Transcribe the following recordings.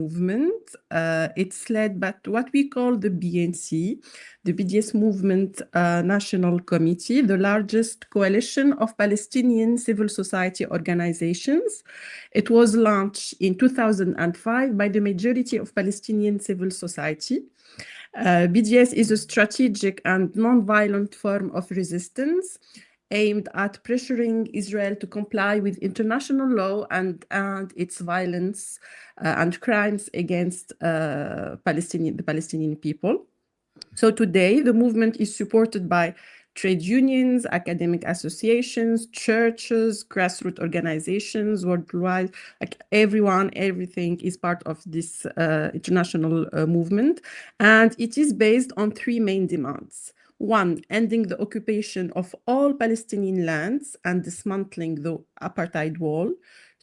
movement. It's led by what we call the BNC, the BDS Movement National Committee, the largest coalition of Palestinian civil society organizations. It was launched in 2005 by the majority of Palestinian civil society. BDS is a strategic and non-violent form of resistance aimed at pressuring Israel to comply with international law and its violence and crimes against the Palestinian people. So today, the movement is supported by trade unions, academic associations, churches, grassroots organizations worldwide. Like everyone, everything is part of this international movement. And it is based on three main demands. One, ending the occupation of all Palestinian lands and dismantling the apartheid wall.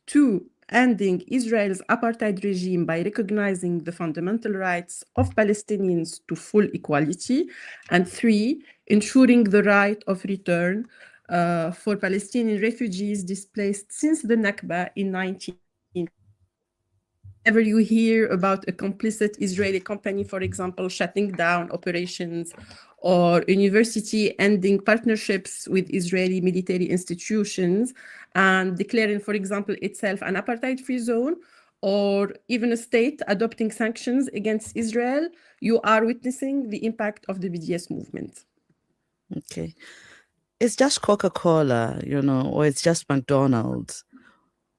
Two, ending Israel's apartheid regime by recognizing the fundamental rights of Palestinians to full equality. And three, ensuring the right of return for Palestinian refugees displaced since the Nakba in 19. Whenever you hear about a complicit Israeli company, for example, shutting down operations, or university ending partnerships with Israeli military institutions and declaring, for example, itself an apartheid-free zone, or even a state adopting sanctions against Israel, you are witnessing the impact of the BDS movement. Okay. It's just Coca-Cola, or it's just McDonald's.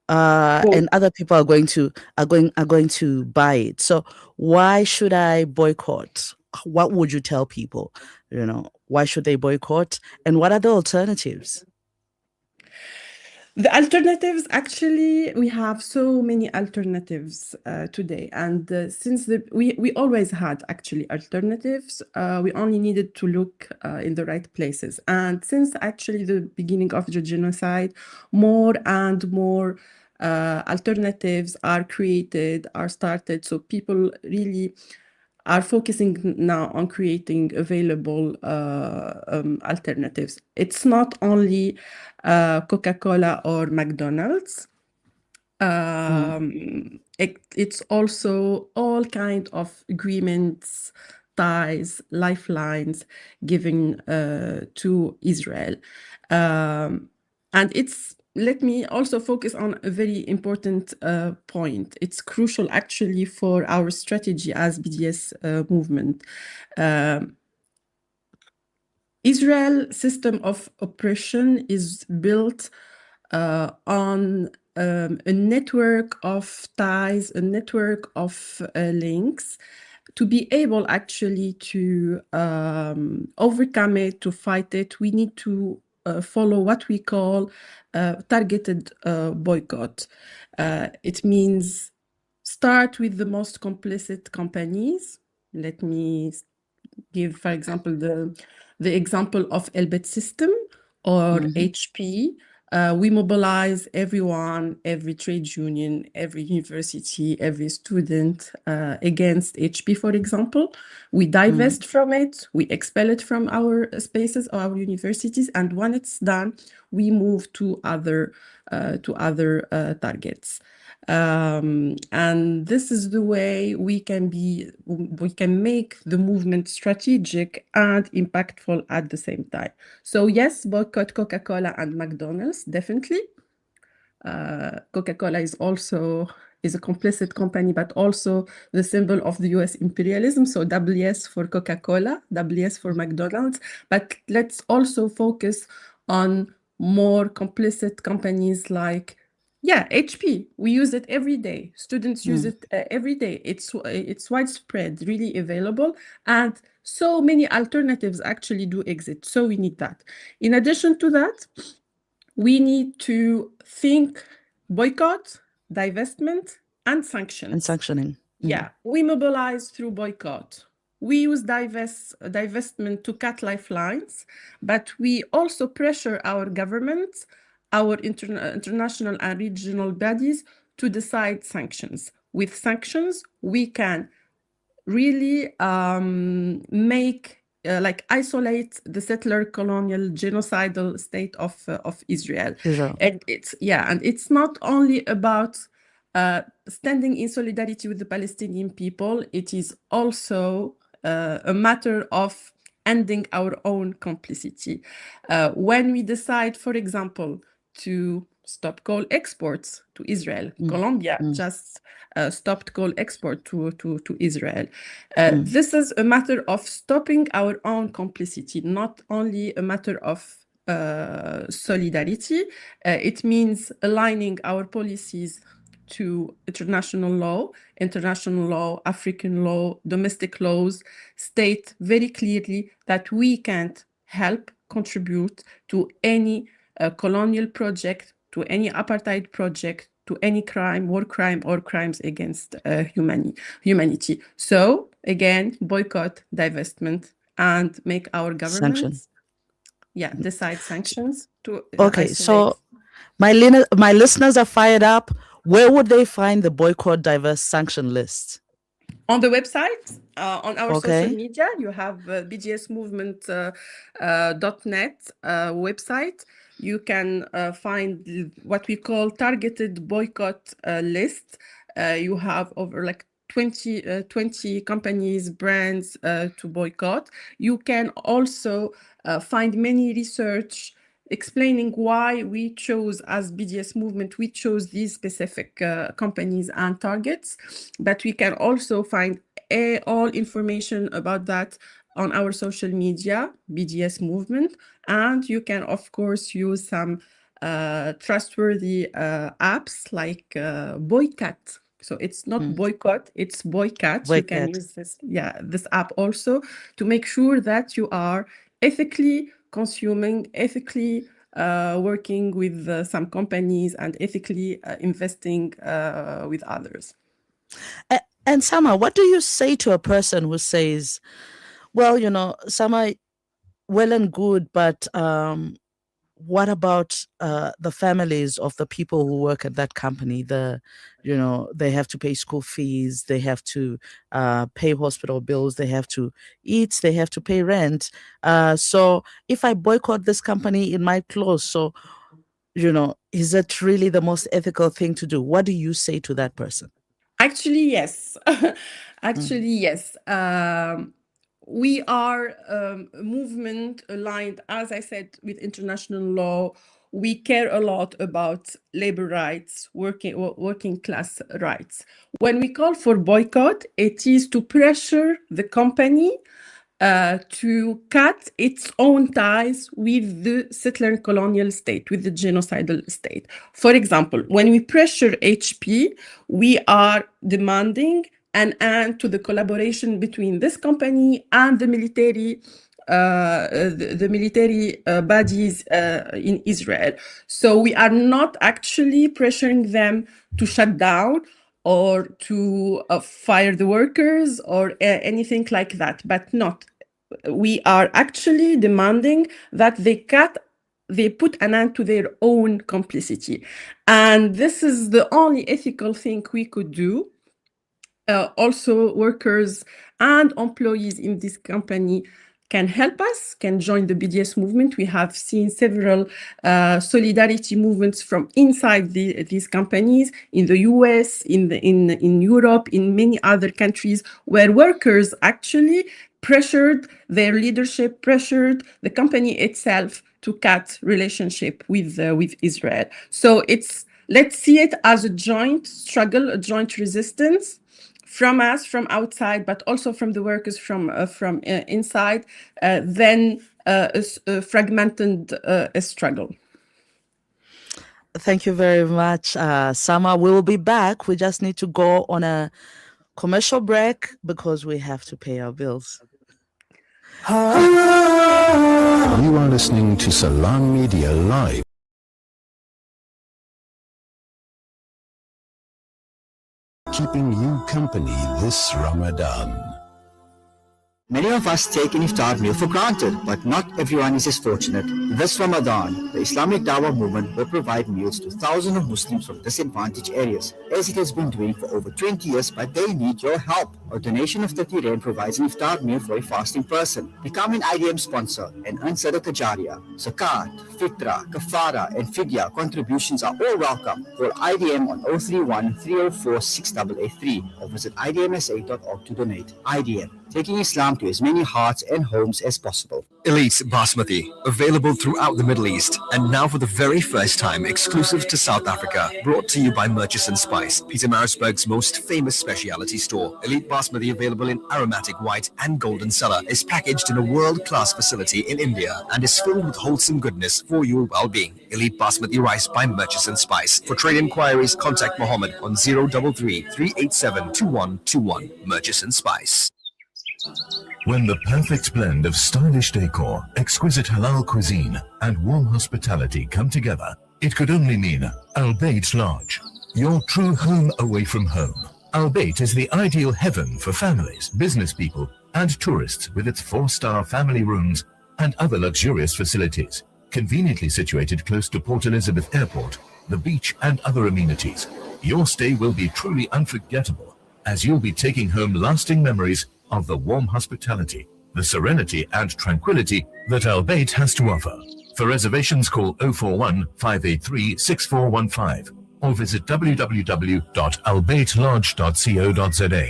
And other people are going to buy it. So why should I boycott? What would you tell people? Why should they boycott? And what are the alternatives? The alternatives, actually, we have so many alternatives today. And since we always had actually alternatives, we only needed to look in the right places. And since actually the beginning of the genocide, more and more alternatives are created, are started. So people really are focusing now on creating available alternatives. It's not only Coca-Cola or McDonald's. It's also all kind of agreements, ties, lifelines given to Israel. And let me also focus on a very important point. It's crucial actually for our strategy as BDS movement. Israel system of oppression is built on a network of ties, a network of links. To be able actually to overcome it, to fight it, we need to follow what we call targeted boycott. It means start with the most complicit companies. Let me give, for example, the example of Elbit System or HP. We mobilize everyone, every trade union, every university, every student against HP, for example. We divest from it, we expel it from our spaces, our universities, and when it's done, we move to other targets. And this is the way we can make the movement strategic and impactful at the same time. So yes, boycott Coca-Cola and McDonald's, definitely. Coca-Cola is a complicit company, but also the symbol of the US imperialism. So WS for Coca-Cola, WS for McDonald's. But let's also focus on more complicit companies like HP. We use it every day. Students use it every day. It's widespread, really available, and so many alternatives actually do exist. So we need that. In addition to that, we need to think boycott, divestment, and sanctions. And sanctioning. Yeah, we mobilize through boycott. We use divestment to cut lifelines, but we also pressure our governments, our international and regional bodies to decide sanctions. With sanctions, we can really isolate the settler colonial genocidal state of Israel. And it's not only about standing in solidarity with the Palestinian people, it is also a matter of ending our own complicity. When we decide, for example, to stop coal exports to Israel, Colombia just stopped coal export to Israel. This is a matter of stopping our own complicity, not only a matter of solidarity. It means aligning our policies to international law, African law, domestic laws state very clearly that we can't help contribute to any colonial project, to any apartheid project, to any crime, war crime, or crimes against humanity. So again, boycott, divestment, and make our Sanction. governments, decide sanctions to Okay, isolate. so my listeners are fired up. Where would they find the boycott, diverse, sanction list? On the website, on our social Okay. media, you have bdsmovement.net website. You can find what we call targeted boycott list. You have over like 20 companies, brands to boycott. You can also find many research explaining why we chose, as BDS movement, we chose these specific companies and targets. But we can also find all information about that on our social media, BDS movement. And you can, of course, use some trustworthy apps like Boycott. So it's not boycott, it's boycott. You can Boycott. use this app also to make sure that you are ethically consuming, ethically working with some companies, and ethically investing with others. And Samar, what do you say to a person who says, well, Samar, well and good, but what about the families of the people who work at that company? They have to pay school fees, they have to pay hospital bills, they have to eat, they have to pay rent. So if I boycott this company, it might close. So, is it really the most ethical thing to do? What do you say to that person? Actually, yes. Actually, yes. We are a movement aligned, as I said, with international law. We care a lot about labor rights, working class rights. When we call for boycott, it is to pressure the company to cut its own ties with the settler colonial state, with the genocidal state. For example, when we pressure HP, we are demanding an end to the collaboration between this company and the military bodies in Israel. So we are not actually pressuring them to shut down or to fire the workers or anything like that, but not. We are actually demanding that they put an end to their own complicity. And this is the only ethical thing we could do. Also, workers and employees in this company can help us, can join the BDS movement. We have seen several solidarity movements from inside these companies in the US, in Europe, in many other countries, where workers actually pressured their leadership, pressured the company itself to cut relationship with Israel. So let's see it as a joint struggle, a joint resistance from us, from outside, but also from the workers from inside, then a fragmented struggle. Thank you very much, Samar. We will be back. We just need to go on a commercial break because we have to pay our bills. You are listening to Salam Media Live. Keeping you company this Ramadan. Many of us take an iftar meal for granted, but not everyone is as fortunate. This Ramadan, the Islamic Dawah movement will provide meals to thousands of Muslims from disadvantaged areas, as it has been doing for over 20 years, but they need your help. A donation of 30 Rand provides an iftar meal for a fasting person. Become an IDM sponsor and earn Sadaqah Jariyah. Zakat, Fitra, Kafara, and Fidya contributions are all welcome. Call IDM on 031 304 6883 or visit idmsa.org to donate. IDM, taking Islam to as many hearts and homes as possible. Elite Basmati, available throughout the Middle East, and now for the very first time exclusive to South Africa. Brought to you by Murchison Spice, Pietermaritzburg's most famous specialty store. Elite Basmati, available in aromatic white and golden cellar, is packaged in a world-class facility in India and is filled with wholesome goodness for your well-being. Elite Basmati rice by Murchison Spice. For trade inquiries, contact Mohammed on 033 387 2121. Murchison Spice. When the perfect blend of stylish decor, exquisite halal cuisine, and warm hospitality come together, it could only mean Al Bayt Lodge, your true home away from home. Al Bayt is the ideal heaven for families, business people, and tourists with its 4-star family rooms and other luxurious facilities. Conveniently situated close to Port Elizabeth Airport, the beach, and other amenities, your stay will be truly unforgettable, as you'll be taking home lasting memories of the warm hospitality, the serenity and tranquility that Al Bayt has to offer. For reservations, call 041 583 6415 or visit www.albaytlodge.co.za.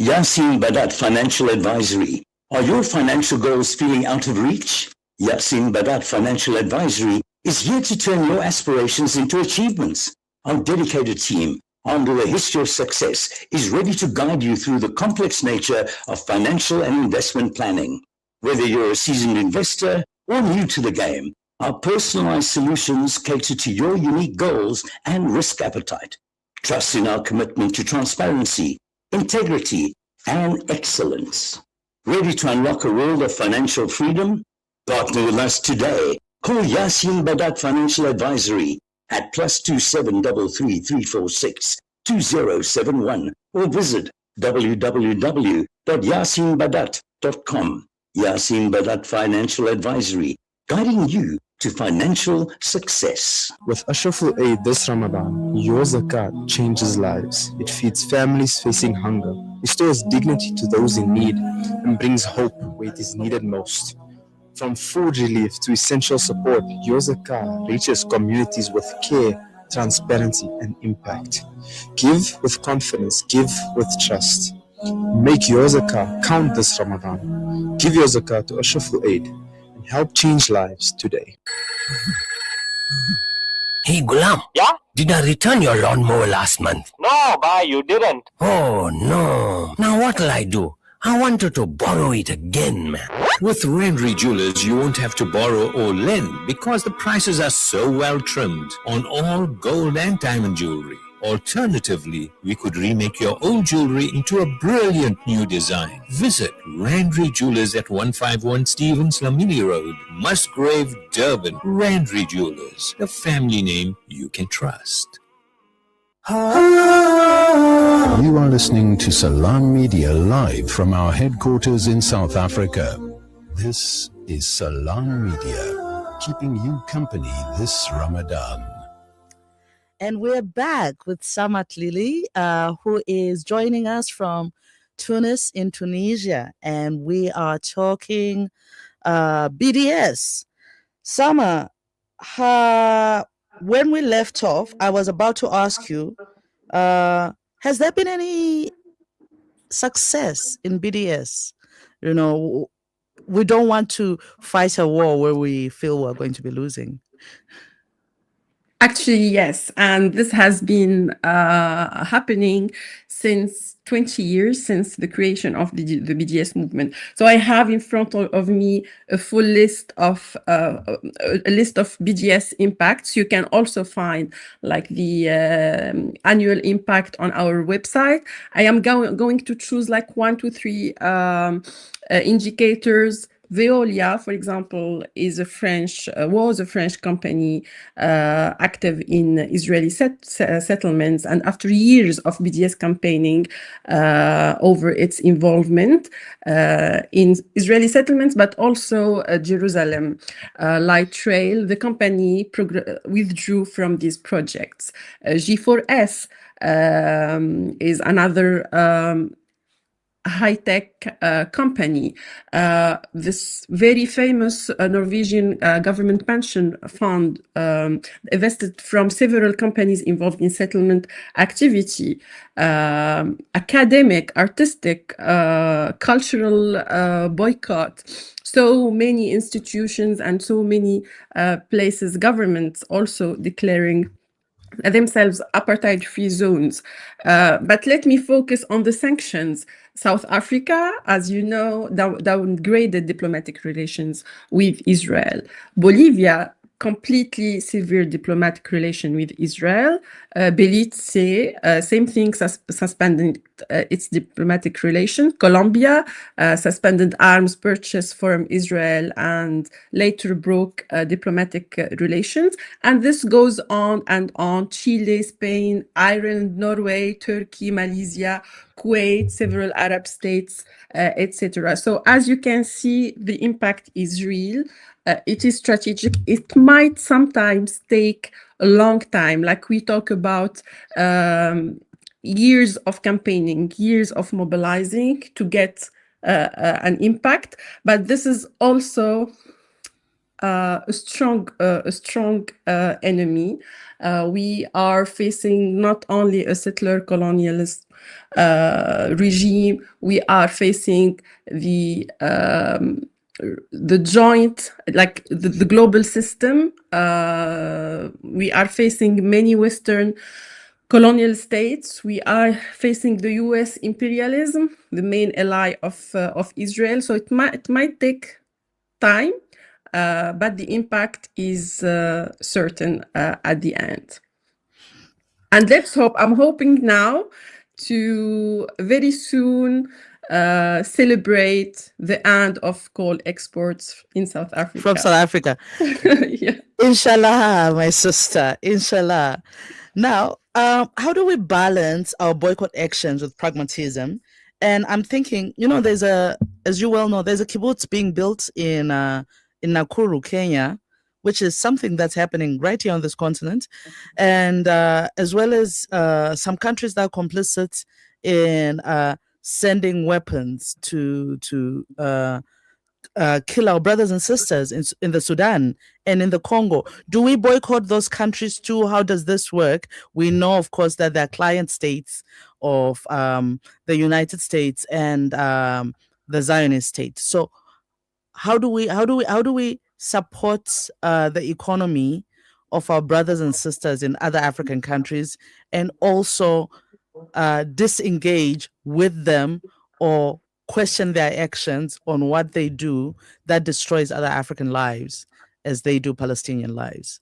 Yasin Badat Financial Advisory. Are your financial goals feeling out of reach? Yasin Badat Financial Advisory is here to turn your aspirations into achievements. Our dedicated team, armed with a history of success, is ready to guide you through the complex nature of financial and investment planning. Whether you're a seasoned investor or new to the game, our personalized solutions cater to your unique goals and risk appetite. Trust in our commitment to transparency, integrity, and excellence. Ready to unlock a world of financial freedom? Partner with us today. Call Yasin Badat Financial Advisory at +27 33 346 2071 or visit www.yasinbadat.com. Yasin Badat Financial Advisory, guiding you to financial success. With Ashraful Aid this Ramadan, your zakat changes lives. It feeds families facing hunger, restores dignity to those in need, and brings hope where it is needed most. From food relief to essential support, your zakah reaches communities with care, transparency, and impact. Give with confidence, give with trust. Make your zakah count this Ramadan. Give your zakah to Ashraful Aid and help change lives today. Hey Gulam. Yeah? Did I return your lawnmower last month? No, bhai, you didn't. Oh no. Now what'll I do? I wanted to borrow it again, man. With Rendry Jewelers, you won't have to borrow or lend because the prices are so well trimmed on all gold and diamond jewelry. Alternatively, we could remake your old jewelry into a brilliant new design. Visit Rendry Jewelers at 151 Stevens Lamini Road, Musgrave, Durban. Rendry Jewelers, the family name you can trust. You are listening to Salam Media live from our headquarters in South Africa. This is Salam Media, keeping you company this Ramadan. And we're back with Samar Tlili, who is joining us from Tunis in Tunisia. And we are talking BDS. Samar, when we left off, I was about to ask you, has there been any success in BDS? You know, we don't want to fight a war where we feel we're going to be losing. Actually, yes. And this has been happening since 20 years, since the creation of the BDS movement. So I have in front of me a full list of BDS impacts. You can also find like the annual impact on our website. I am going to choose like 1 to 3 indicators Veolia, for example, was a French company active in Israeli settlements, and after years of BDS campaigning over its involvement in Israeli settlements, but also Jerusalem Light Rail, the company withdrew from these projects. G4S is another high-tech company. This very famous Norwegian government pension fund invested from several companies involved in settlement activity, academic, artistic, cultural boycott. So many institutions and so many places, governments also declaring themselves apartheid-free zones. But let me focus on the sanctions. South Africa, as you know, downgraded diplomatic relations with Israel. Bolivia completely severed diplomatic relation with Israel. Belize, same thing, suspended its diplomatic relation. Colombia suspended arms purchase from Israel and later broke diplomatic relations. And this goes on and on. Chile, Spain, Ireland, Norway, Turkey, Malaysia, Kuwait, several Arab states, etc. So as you can see, the impact is real. It is strategic. It might sometimes take a long time, like we talk about years of campaigning, years of mobilizing to get an impact. But this is also a strong enemy. We are facing not only a settler colonialist regime, we are facing the joint, like the global system. We are facing many Western colonial states. We are facing the US imperialism, the main ally of Israel. So it might take time, but the impact is certain at the end. And let's hope, I'm hoping now to very soon celebrate the end of coal exports in South Africa. From South Africa. Yeah. Inshallah, my sister. Inshallah. Now, how do we balance our boycott actions with pragmatism? And I'm thinking, as you well know, there's a kibbutz being built in Nakuru, Kenya, which is something that's happening right here on this continent, and as well as some countries that are complicit in sending weapons to kill our brothers and sisters in the Sudan and in the Congo. Do we boycott those countries too? How does this work? We know, of course, that they're client states of the United States and the Zionist state. So how do we support the economy of our brothers and sisters in other African countries, and also disengage with them or question their actions on what they do that destroys other African lives as they do Palestinian lives?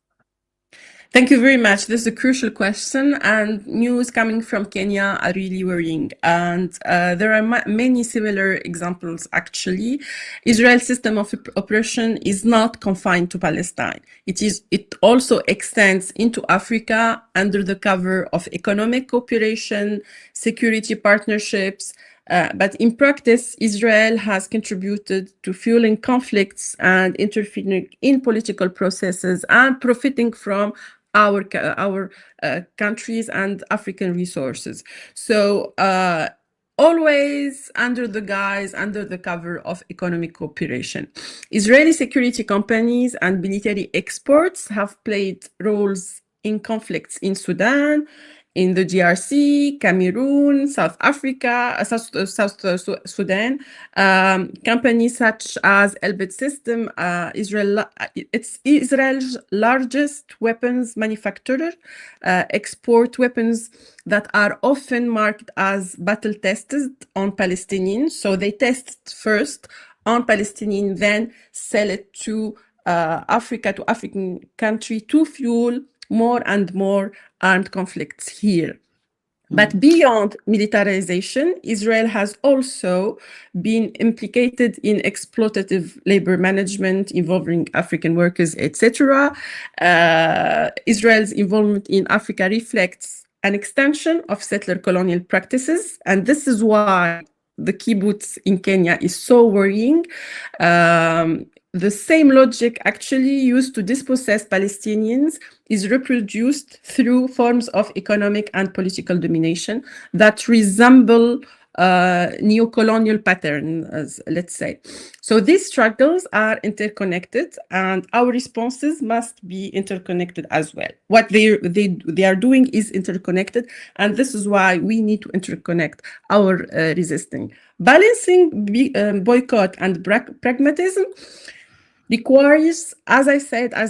Thank you very much. This is a crucial question, and news coming from Kenya are really worrying. And there are many similar examples, actually. Israel's system of oppression is not confined to Palestine. It also extends into Africa under the cover of economic cooperation, security partnerships. But in practice, Israel has contributed to fueling conflicts and interfering in political processes and profiting from our countries and African resources. So always under the cover of economic cooperation. Israeli security companies and military exports have played roles in conflicts in Sudan, in the DRC, Cameroon, South Africa, South Sudan. Companies such as Elbit System, it's Israel's largest weapons manufacturer, export weapons that are often marked as battle tested on Palestinians. So they test first on Palestinians, then sell it to Africa, to African country, to fuel more and more armed conflicts here. But beyond militarization, Israel has also been implicated in exploitative labor management involving African workers, etc. Israel's involvement in Africa reflects an extension of settler colonial practices, and this is why the kibbutz in Kenya is so worrying. The same logic actually used to dispossess Palestinians is reproduced through forms of economic and political domination that resemble neo-colonial patterns, let's say. So these struggles are interconnected, and our responses must be interconnected as well. What they are doing is interconnected, and this is why we need to interconnect our resisting. Balancing boycott and pragmatism requires, as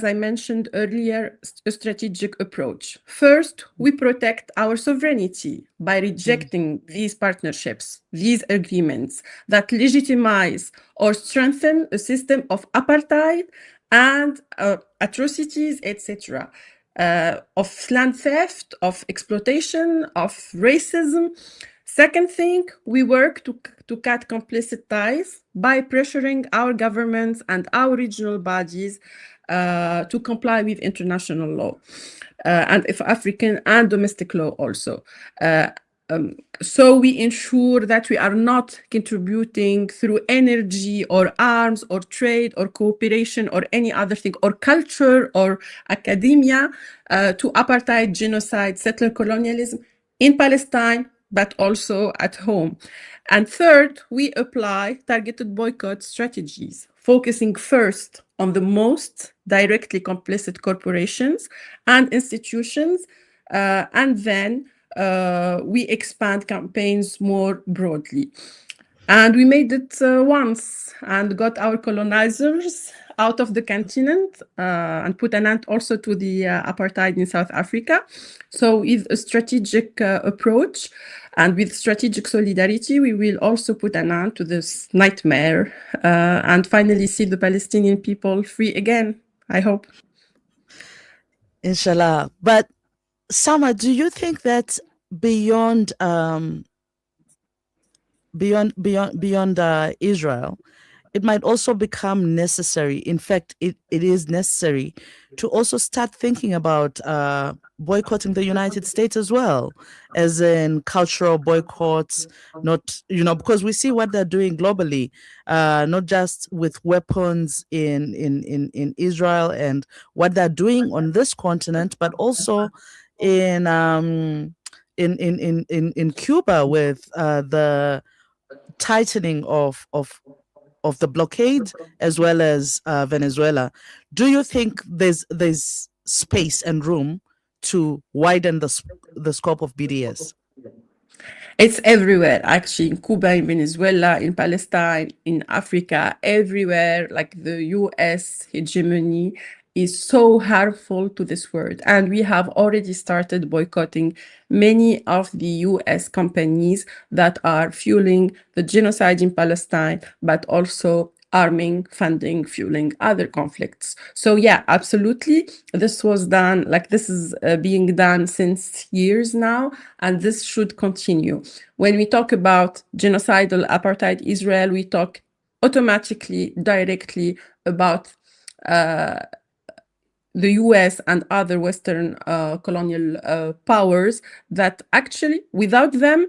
I mentioned earlier, a strategic approach. First, we protect our sovereignty by rejecting these partnerships, these agreements that legitimize or strengthen a system of apartheid and atrocities, etc., of land theft, of exploitation, of racism. Second thing, we work to cut complicit ties by pressuring our governments and our regional bodies to comply with international law, and if African and domestic law also. So we ensure that we are not contributing through energy or arms or trade or cooperation or any other thing, or culture or academia to apartheid, genocide, settler colonialism in Palestine, but also at home. And third, we apply targeted boycott strategies, focusing first on the most directly complicit corporations and institutions, and then we expand campaigns more broadly. And we made it once and got our colonizers out of the continent and put an end also to the apartheid in South Africa. So with a strategic approach and with strategic solidarity, we will also put an end to this nightmare and finally see the Palestinian people free again, I hope. Inshallah. But Samar, do you think that beyond Israel, it might also become necessary? In fact, it is necessary to also start thinking about boycotting the United States as well, as in cultural boycotts, not, because we see what they're doing globally, not just with weapons in Israel and what they're doing on this continent, but also in Cuba with the tightening of the blockade, as well as Venezuela. Do you think there's space and room to widen the scope of BDS? It's everywhere, actually, in Cuba, in Venezuela, in Palestine, in Africa, everywhere. Like the US hegemony is so harmful to this world. And we have already started boycotting many of the US companies that are fueling the genocide in Palestine, but also arming, funding, fueling other conflicts. So yeah, absolutely. This was done, this is being done since years now, and this should continue. When we talk about genocidal apartheid Israel, we talk automatically, directly about the US and other Western colonial powers that actually, without them,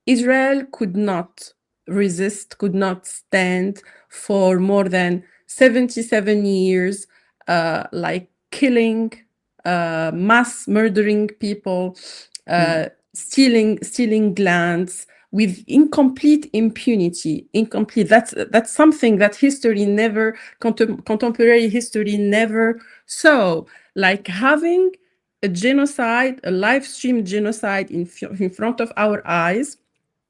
Israel could not resist, could not stand for more than 77 years, killing, mass murdering people, stealing lands with incomplete impunity. That's something that history never, contemporary history never saw. Like having a genocide, a live stream genocide in front of our eyes,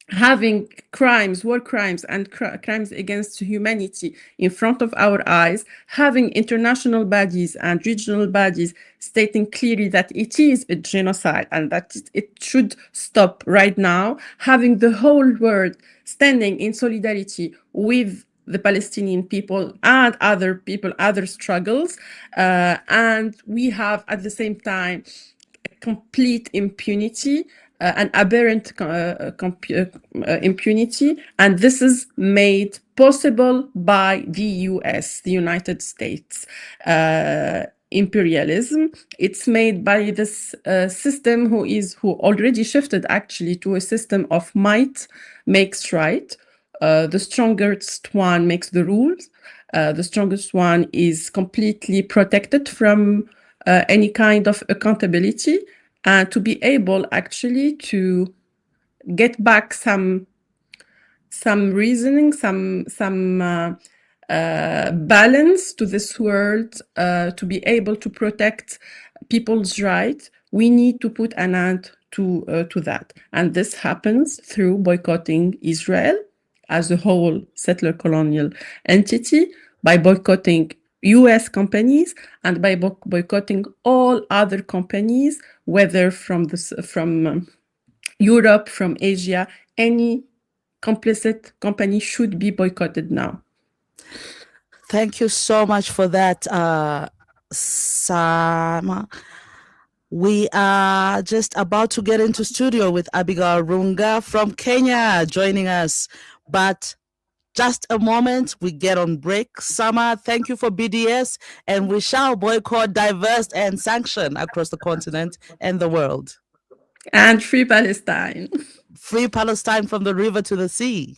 having crimes, war crimes, and crimes against humanity in front of our eyes, having international bodies and regional bodies stating clearly that it is a genocide and that it should stop right now, having the whole world standing in solidarity with the Palestinian people and other people, other struggles, and we have at the same time complete impunity an aberrant impunity, and this is made possible by the US, the United States imperialism. It's made by this system who already shifted actually to a system of might makes right. The strongest one makes the rules. The strongest one is completely protected from any kind of accountability, and to be able actually to get back some reasoning, some balance to this world, to be able to protect people's rights. We need to put an end to that, and this happens through boycotting Israel as a whole settler colonial entity, by boycotting US companies, and by boycotting all other companies, whether from Europe, from Asia. Any complicit company should be boycotted now. Thank you so much for that, Sama. We are just about to get into studio with Abigail Runga from Kenya joining us. But just a moment, we get on break. Samar, thank you for BDS, and we shall boycott, divest, and sanction across the continent and the world. And free Palestine. Free Palestine from the river to the sea.